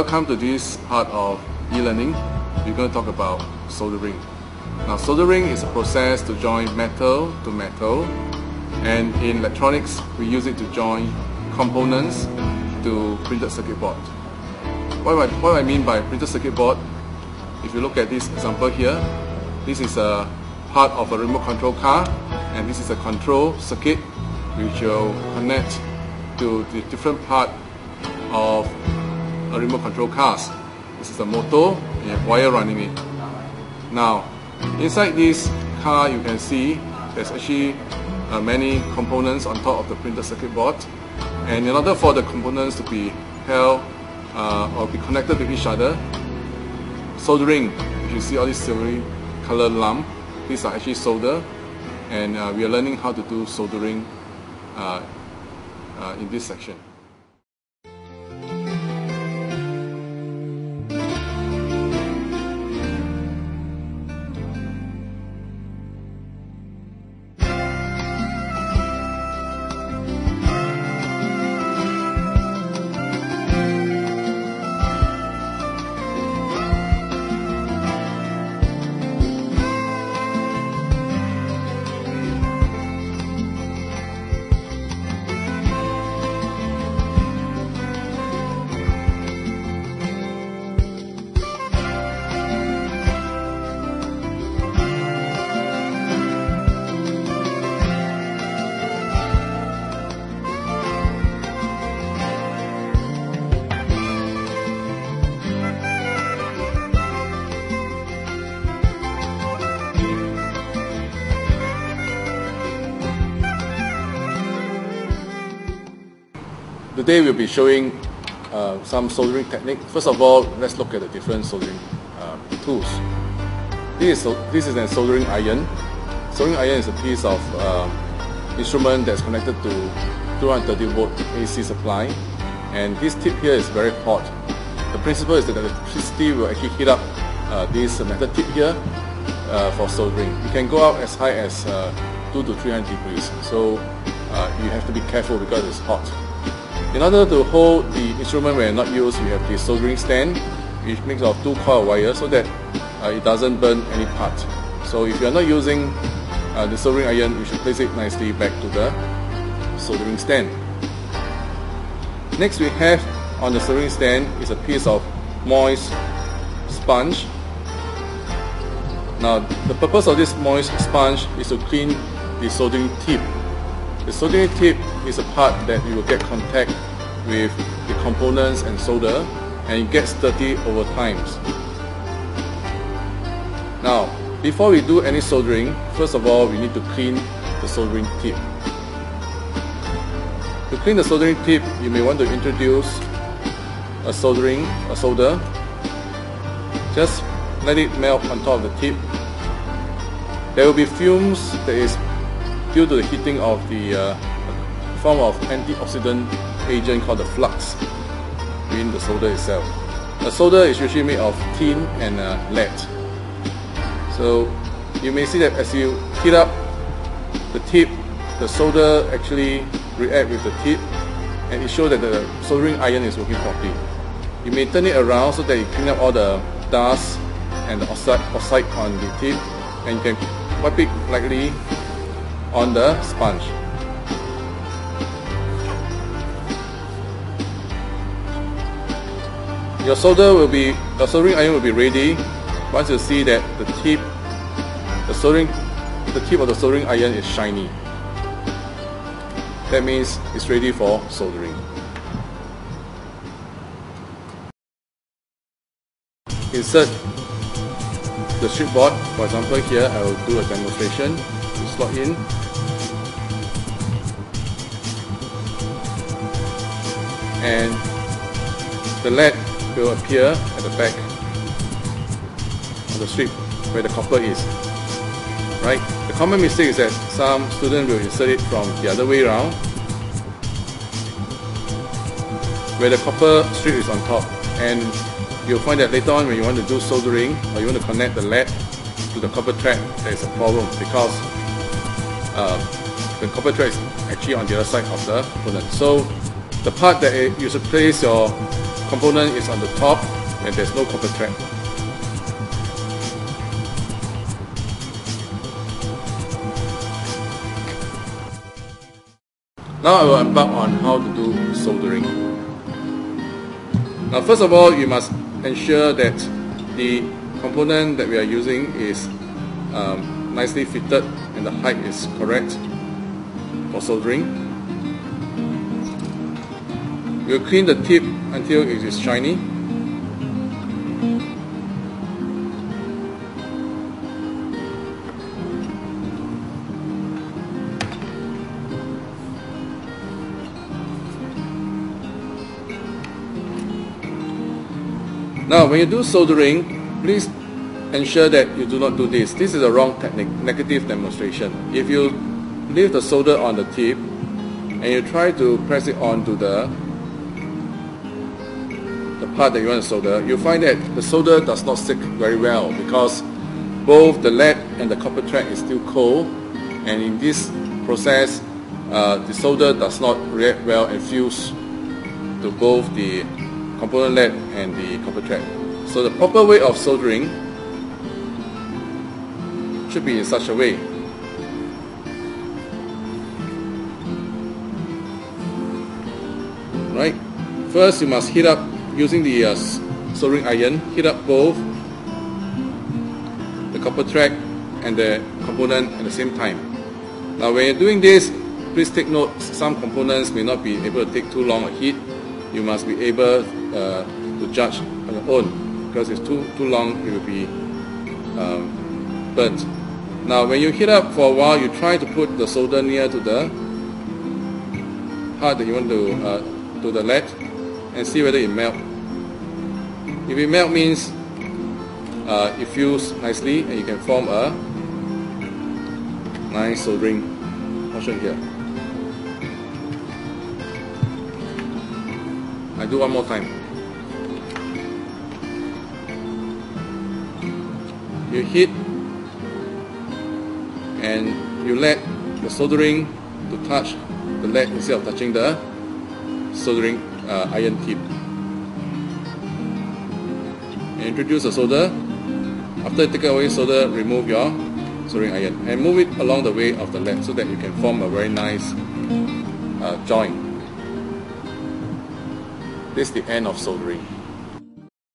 Welcome to this part of e-learning. We're going to talk about soldering. Now, soldering is a process to join metal to metal, and in electronics we use it to join components to printed circuit board. What I mean by printed circuit board, if you look at this example here, this is a part of a remote control car, and this is a control circuit which will connect to the different part of a remote control cars. This is a motor, you have wire running it. Now, inside this car you can see there's actually many components on top of the printed circuit board, and in order for the components to be held or be connected to each other, soldering, if you see all these silvery colored lump, these are actually solder, and we are learning how to do soldering in this section. Today we'll be showing some soldering technique. First of all, let's look at the different soldering tools. This is a soldering iron. Soldering iron is a piece of instrument that's connected to 230 volt AC supply, and this tip here is very hot. The principle is that the electricity will actually heat up this metal tip here for soldering. You can go out as high as 200 to 300 degrees, so you have to be careful because it's hot. In order to hold the instrument when not used, we have this soldering stand, which makes of 2 coil wires so that it doesn't burn any part. So if you are not using the soldering iron, you should place it nicely back to the soldering stand. Next, we have on the soldering stand is a piece of moist sponge. Now, the purpose of this moist sponge is to clean the soldering tip. The soldering tip is a part that you will get contact with the components and solder, and it gets dirty over time. Now, before we do any soldering, first of all we need to clean the soldering tip. To clean the soldering tip, you may want to introduce a solder. Just let it melt on top of the tip. There will be fumes that is due to the heating of the form of antioxidant agent called the flux in the solder itself. The solder is usually made of tin and lead. So you may see that as you heat up the tip, the solder actually react with the tip, and it shows that the soldering iron is working properly. You may turn it around so that you clean up all the dust and the oxide on the tip, and you can wipe it lightly on the sponge. Your soldering iron will be ready once you see that the tip of the soldering iron is shiny. That means it's ready for soldering. Insert the strip board. For example, here I will do a demonstration. You slot in, and the lead will appear at the back of the strip where the copper is. Right? The common mistake is that some students will insert it from the other way around, where the copper strip is on top, and you'll find that later on when you want to do soldering or you want to connect the lead to the copper thread, there is a problem because the copper thread is actually on the other side of the component. So the part that you should place your component is on the top and there's no copper thread. Now I will embark on how to do soldering. Now first of all, you must ensure that the component that we are using is nicely fitted and the height is correct for soldering. We'll clean the tip until it is shiny. Now when you do soldering, please ensure that you do not do this. This is a wrong technique, negative demonstration. If you leave the solder on the tip and you try to press it onto the part that you want to solder, you'll find that the solder does not stick very well because both the lead and the copper thread is still cold, and in this process the solder does not react well and fuse to both the component lead and the copper thread. So the proper way of soldering should be in such a way. Right? First you must heat up using the soldering iron, heat up both the copper thread and the component at the same time. Now when you're doing this, please take note, some components may not be able to take too long a heat. You must be able to judge on your own, because if it's too long it will be burnt. Now when you heat up for a while, you try to put the solder near to the part that you want to the lead and see whether it melts. If it melts, means it fuses nicely and you can form a nice soldering portion here. I do one more time. You heat and you let the soldering to touch the lead instead of touching the soldering iron tip. And introduce the solder. After you take away solder, remove your soldering iron and move it along the way of the lead so that you can form a very nice joint. This is the end of soldering.